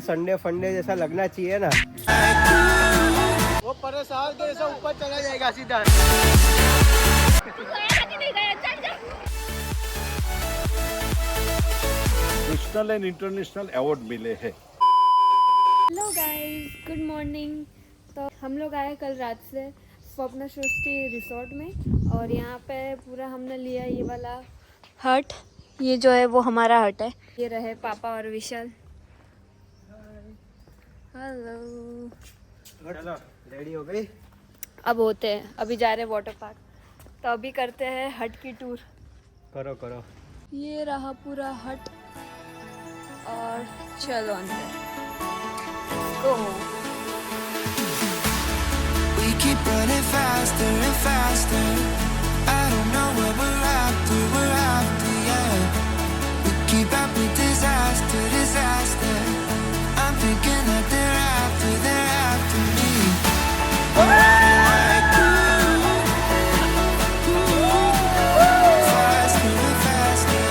Sunday फंडे जैसा लगना चाहिए ना। वो परेशान के जैसा ऊपर चला जाएगा सीधा। नेशनल एंड इंटरनेशनल अवार्ड मिले हैं। Hello guys, good morning. तो हम लोग आए कल रात से स्वप्न सृष्टि रिसोर्ट में, और यहाँ पे पूरा हमने लिया ये वाला हट। ये जो है वो हमारा हट है। ये रहे पापा और विशाल। हेलो। चलो रेडी हो गई। अब होते हैं, अभी जा रहे हैं वाटर पार्क, तो अभी करते हैं हट की टूर। करो करो। ये रहा पूरा हट, और चलो अंदर। Go. We keep running faster and faster. I don't know what we're after, yeah. We keep up with disaster, disaster. I'm thinking that they're after me. I'm running like faster and faster.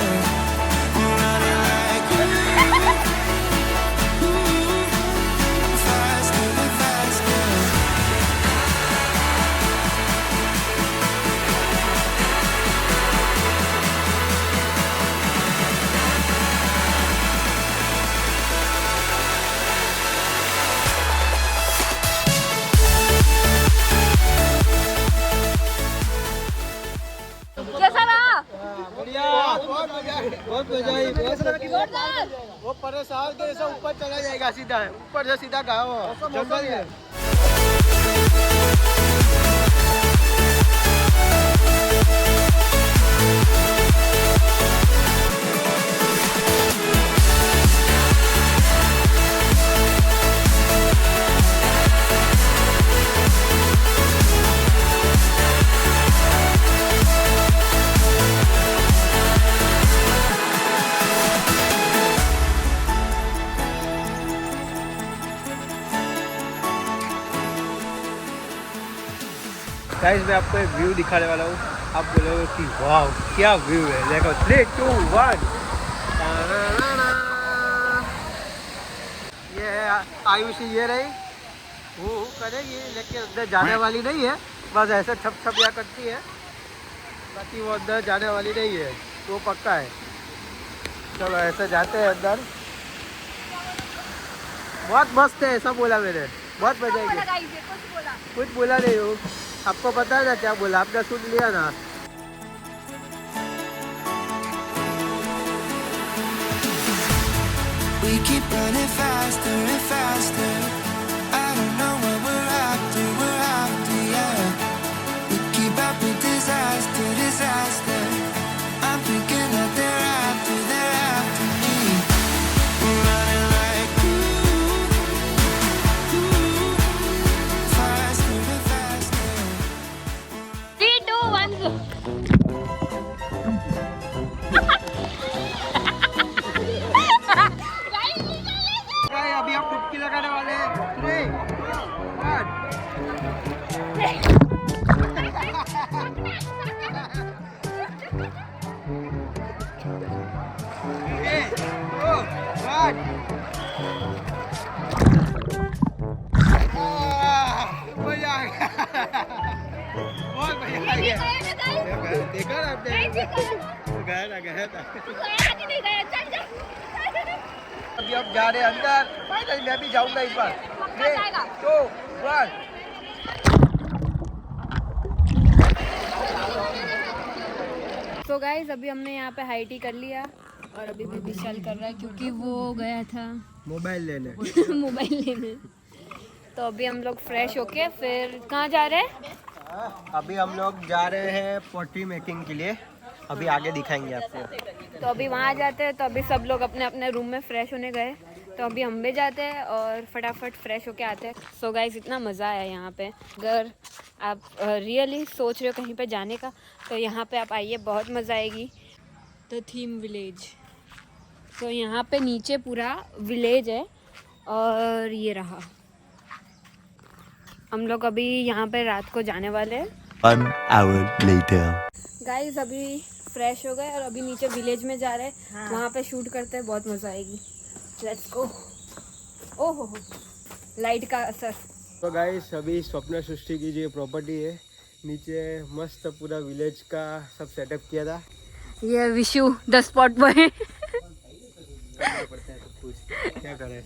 I'm running like faster and faster. कैसा रहा? बढ़िया, बहुत मजा आई। वो परेशान के जैसा ऊपर चला जाएगा सीधा। ऊपर से सीधा गाँव जंगल है। गाइस मैं आपको एक व्यू दिखाने वाला हूँ। आप बोलोगे कि वाह क्या व्यू है। देखो 3, 2, 1। ये है आयुषी, ये रही वो करेगी, लेकिन अंदर जाने वाली नहीं है। बस ऐसे छप छप या करती है, बाकी वो अंदर जाने वाली नहीं है, वो पक्का है। चलो ऐसे जाते हैं अंदर। बहुत मस्त है, ऐसा बोला मैंने। बहुत मजा आएगी। कुछ बोला नहीं हूँ, आपको पता है ना क्या बोला, आपने सुन लिया ना। We keep running faster and faster. I don't know what we're after, yeah. We keep up with disaster, disaster. I'm thinking that they're after me. We're running like faster and faster. 3, 2, 1 go. अभी हम डुबकी लगाने वाले हैं। 3, 1। मजा आ गया, बहुत मजा आ गया। देखा ना आपने, गया था। अभी हम जा रहे हैं अंदर। फाइनली मैं भी जाऊंगा इस बार। 3, 2, 1। तो गाइज अभी हमने यहाँ पे हाई टी कर लिया, और अभी भी विशाल कर रहा है क्योंकि वो गया था मोबाइल लेने। मोबाइल लेने। तो अभी हम लोग फ्रेश होके फिर कहाँ जा रहे हैं? अभी हम लोग जा रहे हैं पोट्री मेकिंग के लिए। अभी आगे दिखाएंगे आपको। तो अभी वहाँ जाते हैं। तो अभी सब लोग अपने अपने रूम में फ्रेश होने गए, तो अभी हम भी जाते हैं और फटाफट फ्रेश होके आते हैं। सो गाइस इतना मज़ा आया यहाँ पे। अगर आप रियली सोच रहे हो कहीं पे जाने का, तो यहाँ पे आप आइए, बहुत मज़ा आएगी। The theme village. तो यहाँ पे नीचे पूरा विलेज है, और ये रहा। हम लोग अभी यहाँ पे रात को जाने वाले हैं। 1 hour later. गाइस अभी फ्रेश हो गए और अभी नीचे विलेज में जा रहे हैं। वहाँ पे शूट करते हैं, बहुत मज़ा आएगी। Let's go. ओहो हो, लाइट का असर। तो गाइस अभी स्वप्न सृष्टि की जो प्रॉपर्टी है, नीचे मस्त पूरा विलेज का सब सेटअप किया था। ये विशु द स्पॉट बॉय। करना पड़ता है सब कुछ, क्या करें।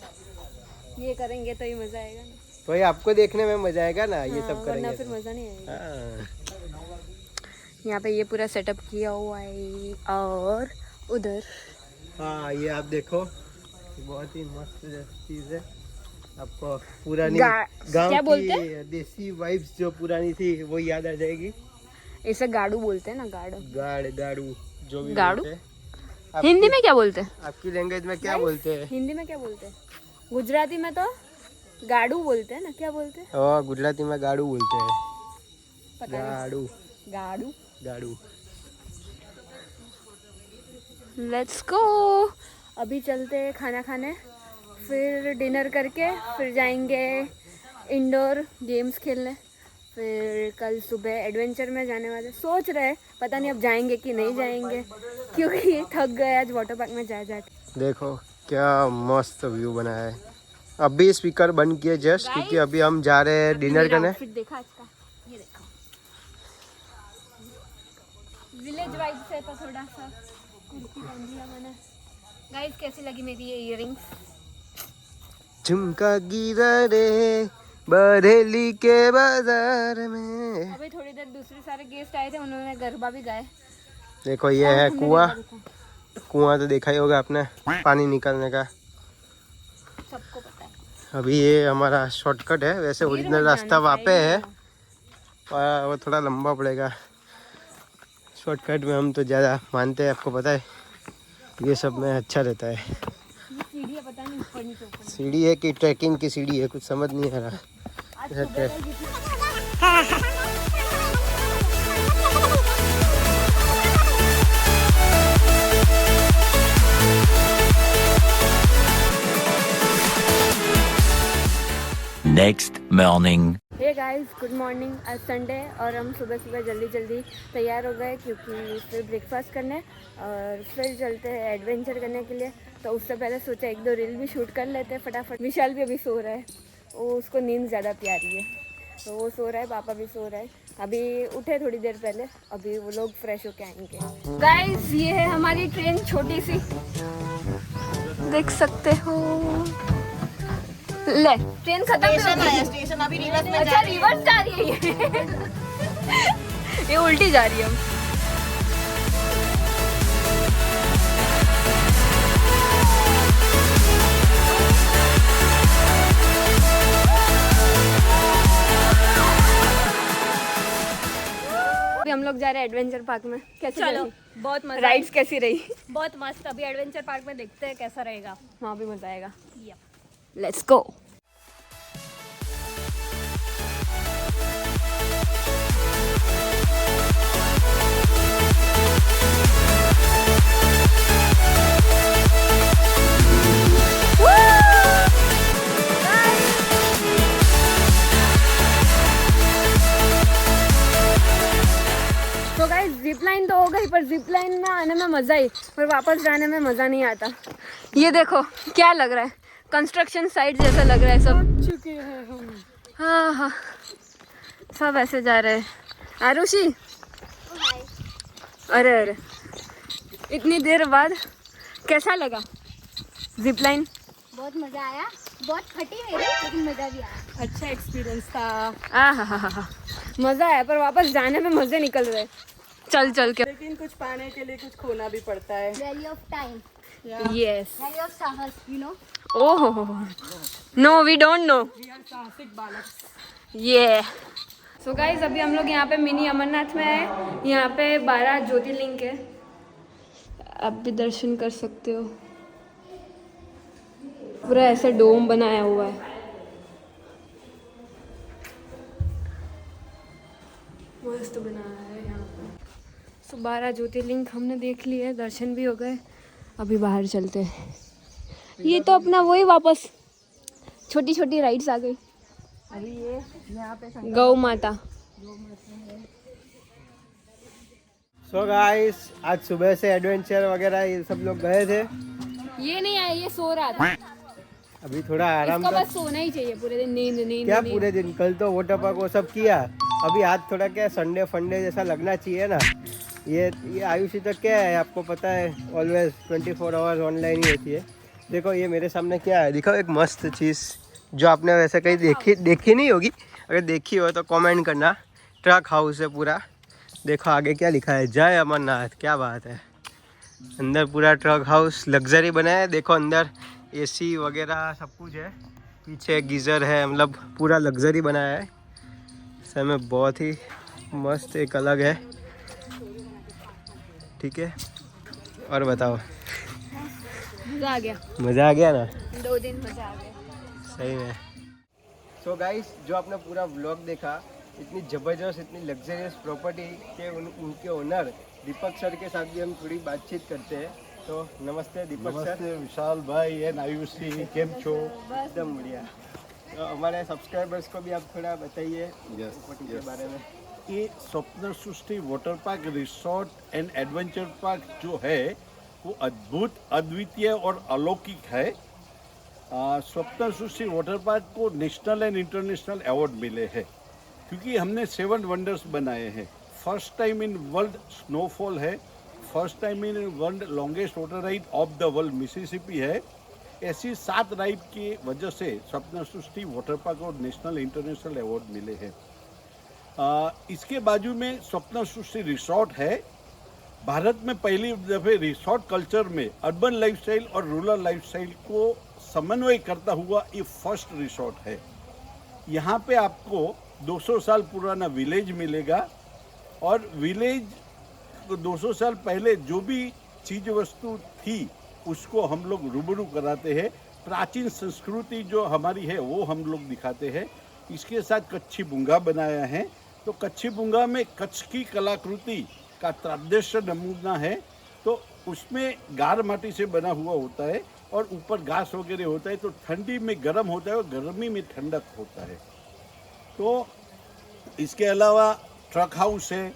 ये करेंगे तो ही मजा आएगा ना। तो ये आपको देखने में मजा आएगा ना, ये सब वरना करेंगे फिर तो। मजा नहीं आएगा। हाँ। यहाँ पे ये पूरा सेटअप किया हुआ है और उधर हाँ ये आप देखो, बहुत ही मस्त चीज है। आपको पुरानी क्या गांव बोलते की देसी वाइब्स जो पुरानी थी वो याद आ जाएगी। इसे गाड़ू बोलते हैं ना, गाड़ू। गाड़ू जो भी गाड़ू? बोलते हैं। हिंदी में क्या बोलते हैं? आपकी लैंग्वेज में क्या बोलते हैं? हिंदी में क्या बोलते हैं? गुजराती में तो गाड़ू बोलते हैं ना, क्या बोलते हैं? और गुजराती में गाड़ू बोलते हैं। पता नहीं। गाड़ू गाड़ू। गाड़ू। Let's go. अभी चलते हैं खाना खाने, फिर डिनर करके फिर जाएंगे इंडोर गेम्स खेलने, फिर कल सुबह एडवेंचर में जाने वाले। सोच रहे पता नहीं अब जाएंगे कि नहीं जाएंगे, क्योंकि थक गए आज वाटर पार्क में जा जाके। देखो क्या मस्त व्यू बना है। अभी स्पीकर बंद किए जस्ट, क्योंकि अभी हम जा रहे हैं डिनर करने। फिर देखा आज का, ये देखो विलेज वाइब से तो थोड़ा सा कुर्ती पहन लिया मैंने। गाइस कैसी लगी मेरी ये इयररिंग्स? झुमका गिरा रे बरेली के बाजार में। अभी थोड़ी देर दूसरे सारे गेस्ट आए थे, उन्होंने गरबा भी गाए। देखो ये है कुआं। कुआं तो देखा ही होगा आपने, पानी निकलने का। सबको पता है। अभी ये हमारा शॉर्टकट है, वैसे ओरिजिनल रास्ता वहाँ पे है और वो थोड़ा लंबा पड़ेगा। शॉर्टकट में हम तो ज़्यादा मानते हैं, आपको पता है ये सब में अच्छा रहता है। ये सीढ़ी है, पता नहीं ऊपर नीचे ऊपर। सीढ़ी है कि ट्रैकिंग की सीढ़ी है, कुछ समझ नहीं आ रहा। आज इधर सुबह ट्रैक- का जितना- Next morning. Hey guys good morning. आज संडे और हम सुबह सुबह जल्दी जल्दी तैयार हो गए, क्योंकि फिर ब्रेकफास्ट करने और फिर चलते हैं एडवेंचर करने के लिए। तो उससे पहले सोचा एक दो रील भी शूट कर लेते हैं फटाफट। विशाल भी अभी सो रहा है, वो उसको नींद ज़्यादा प्यारी है, तो वो सो रहा है, पापा भी सो रहा है। अभी उठे थोड़ी देर पहले, अभी वो लोग फ्रेश होके आएंगे। गाइस ये है हमारी ट्रेन, छोटी सी, देख सकते हो। ले ट्रेन खत्म हो गई। स्टेशन अभी रिवर्स में अच्छा रिवर्स जा रही है ये। ये उल्टी जा रही है। अभी हम लोग जा रहे हैं एडवेंचर पार्क में। कैसे चलो, रही? बहुत मजा राइड्स कैसी रही? बहुत मस्त। अभी एडवेंचर पार्क में देखते हैं कैसा रहेगा। वहाँ भी मजा आएगा। Yep. Let's go. तो गाइस जिप लाइन तो हो गई, पर जिप लाइन में आने में मज़ा ही, पर वापस जाने में मज़ा नहीं आता। ये देखो क्या लग रहा है, कंस्ट्रक्शन साइट जैसा लग रहा है सब। चुके हैं हम। हाँ हाँ सब ऐसे जा रहे हैं। आरुषि अरे अरे इतनी देर बाद कैसा लगा जिप लाइन? बहुत मजा आया, बहुत फटी मेरी, लेकिन मजा भी आया। अच्छा एक्सपीरियंस था। हाँ मज़ा आया, पर वापस जाने में मज़े निकल रहे चल चल के। लेकिन कुछ पाने के लिए कुछ खोना भी पड़ता है। Valley of time, yes. Valley of साहस, you know. Oh no we don't know. साहसिक बालक। ये सो गाइस अभी हम लोग यहाँ पे मिनी अमरनाथ में है। यहाँ पे 12 ज्योतिर्लिंग है, आप भी दर्शन कर सकते हो। पूरा ऐसे डोम बनाया हुआ है, मस्त बनाया है यहाँ पे। सो 12 ज्योतिर्लिंग हमने देख लिए, दर्शन भी हो गए। अभी बाहर चलते हैं। ये तो अपना वही वापस छोटी छोटी राइड्स आ गई। अभी ये यहाँ पे गौ माता। सो गाइस आज सुबह से एडवेंचर वगैरह ये सब लोग गए थे। ये नहीं आया, ये सो रहा था। अभी थोड़ा आराम इसको कर। बस सोना ही चाहिए पूरे दिन, नींद नींद क्या नींद। पूरे दिन, कल तो वाटर पार्क वो सब किया, अभी आज थोड़ा क्या संडे फंडे जैसा लगना चाहिए ना। ये आयुषी तो क्या है आपको पता है, ऑलवेज 24 आवर्स ऑनलाइन ही होती है। देखो ये मेरे सामने क्या है, दिखाओ एक मस्त चीज़ जो आपने वैसे कहीं देखी नहीं होगी, अगर देखी हो तो कमेंट करना। ट्रक हाउस है पूरा, देखो आगे क्या लिखा है, जय अमरनाथ, क्या बात है। अंदर पूरा ट्रक हाउस लग्जरी बना है, देखो अंदर एसी वगैरह सब कुछ है, पीछे गीज़र है, मतलब पूरा लग्जरी बनाया है। सर में बहुत ही मस्त एक अलग है, ठीक है। और बताओ, मज़ा आ गया, मज़ा आ गया ना? 2 दिन मज़ा आ गया सही में। सो गाइस, जो आपने पूरा व्लॉग देखा, इतनी ज़बरदस्त, इतनी लग्जरियस प्रॉपर्टी के उनके ओनर दीपक सर के साथ भी हम थोड़ी बातचीत करते हैं। तो नमस्ते दीपक सर। नमस्ते विशाल भाई एंड आयुषी, केम छो? एकदम बढ़िया। तो हमारे सब्सक्राइबर्स को भी आप थोड़ा बताइए प्रॉपर्टी के बारे में। ये Swapna Srishti water park resort and adventure park जो है वो अद्भुत, अद्वितीय और अलौकिक है। स्वप्न सृष्टि वाटर पार्क को नेशनल एंड इंटरनेशनल अवार्ड मिले हैं क्योंकि हमने 7 वंडर्स बनाए हैं। First time in world snowfall है, first time in world longest water ride of the world Mississippi है। ऐसी 7 राइड की वजह से स्वप्न सृष्टि वाटर पार्क और नेशनल इंटरनेशनल अवार्ड मिले हैं। इसके बाजू में स्वप्न सृष्टि रिसोर्ट है। भारत में पहली दफे रिसोर्ट कल्चर में अर्बन लाइफस्टाइल और रूरल लाइफस्टाइल को समन्वय करता हुआ ये फर्स्ट रिसोर्ट है। यहाँ पे आपको 200 साल पुराना विलेज मिलेगा और विलेज 200 साल पहले जो भी चीज वस्तु थी उसको हम लोग रूबरू कराते हैं। प्राचीन संस्कृति जो हमारी है वो हम लोग दिखाते हैं। इसके साथ कच्छी बुंगा बनाया है, तो कच्छी बुंगा में कच्छ की कलाकृति का तद्देश्य नमूना है। तो उसमें गार माटी से बना हुआ होता है और ऊपर घास वगैरह होता है, तो ठंडी में गर्म होता है और गर्मी में ठंडक होता है। तो इसके अलावा ट्रक हाउस है,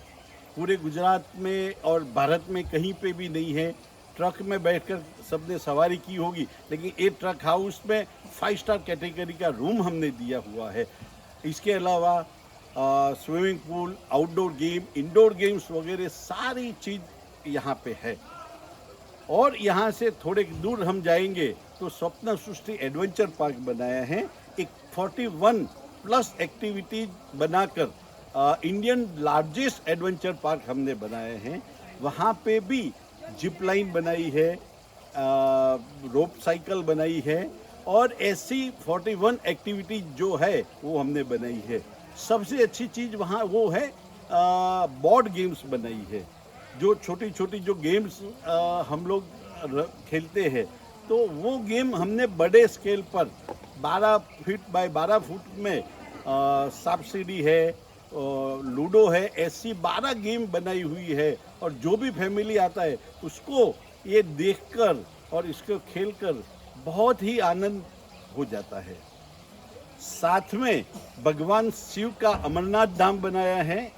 पूरे गुजरात में और भारत में कहीं पे भी नहीं है। ट्रक में बैठकर सबने सवारी की होगी, लेकिन ये ट्रक हाउस में 5 स्टार कैटेगरी का रूम हमने दिया हुआ है। इसके अलावा swimming pool, outdoor game, indoor games वगैरह सारी चीज़ यहाँ पे है। और यहाँ से थोड़े दूर हम जाएंगे तो स्वप्न सृष्टि एडवेंचर पार्क बनाया है। एक 41+ एक्टिविटीज बनाकर इंडियन लार्जेस्ट एडवेंचर पार्क हमने बनाए हैं। वहाँ पे भी जिप लाइन बनाई है, रोप साइकिल बनाई है और ऐसी 41 एक्टिविटीज जो है वो हमने बनाई है। सबसे अच्छी चीज़ वहाँ वो है बोर्ड गेम्स बनाई है। जो छोटी छोटी जो गेम्स हम लोग खेलते हैं, तो वो गेम हमने बड़े स्केल पर 12 फीट बाय 12 फुट में सांप सीढ़ी है, लूडो है, ऐसी 12 गेम बनाई हुई है। और जो भी फैमिली आता है उसको ये देखकर और इसको खेलकर बहुत ही आनंद हो जाता है। साथ में भगवान शिव का अमरनाथ धाम बनाया है,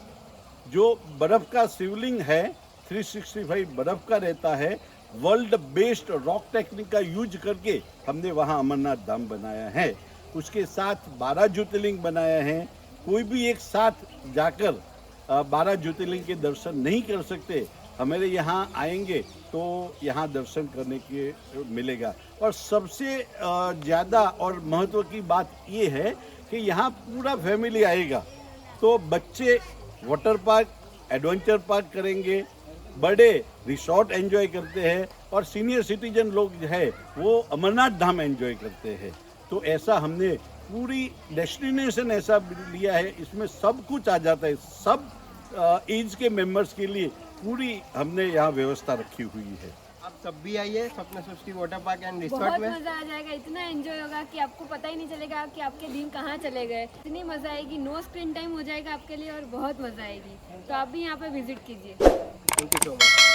जो बर्फ का शिवलिंग है, 365 बर्फ का रहता है। वर्ल्ड बेस्ड रॉक टेक्निक का यूज करके हमने वहाँ अमरनाथ धाम बनाया है। उसके साथ 12 ज्योतिर्लिंग बनाया है। कोई भी एक साथ जाकर 12 ज्योतिर्लिंग के दर्शन नहीं कर सकते, हमारे यहाँ आएंगे तो यहाँ दर्शन करने के मिलेगा। और सबसे ज़्यादा और महत्व की बात ये है कि यहाँ पूरा फैमिली आएगा तो बच्चे वाटर पार्क, एडवेंचर पार्क करेंगे, बड़े रिसोर्ट एंजॉय करते हैं और सीनियर सिटीजन लोग जो है वो अमरनाथ धाम एंजॉय करते हैं। तो ऐसा हमने पूरी डेस्टिनेशन ऐसा लिया है, इसमें सब कुछ आ जाता है। सब एज के मेंबर्स के लिए पूरी हमने यहाँ व्यवस्था रखी हुई है। आप सब भी आइए स्वप्न Srishti water park and resort बहुत में। मजा आ जाएगा, इतना एंजॉय होगा कि आपको पता ही नहीं चलेगा कि आपके दिन कहाँ चले गए। इतनी मजा आएगी, नो स्क्रीन टाइम हो जाएगा आपके लिए और बहुत मजा आएगी। तो आप भी यहाँ पे विजिट कीजिए। Thank you so much.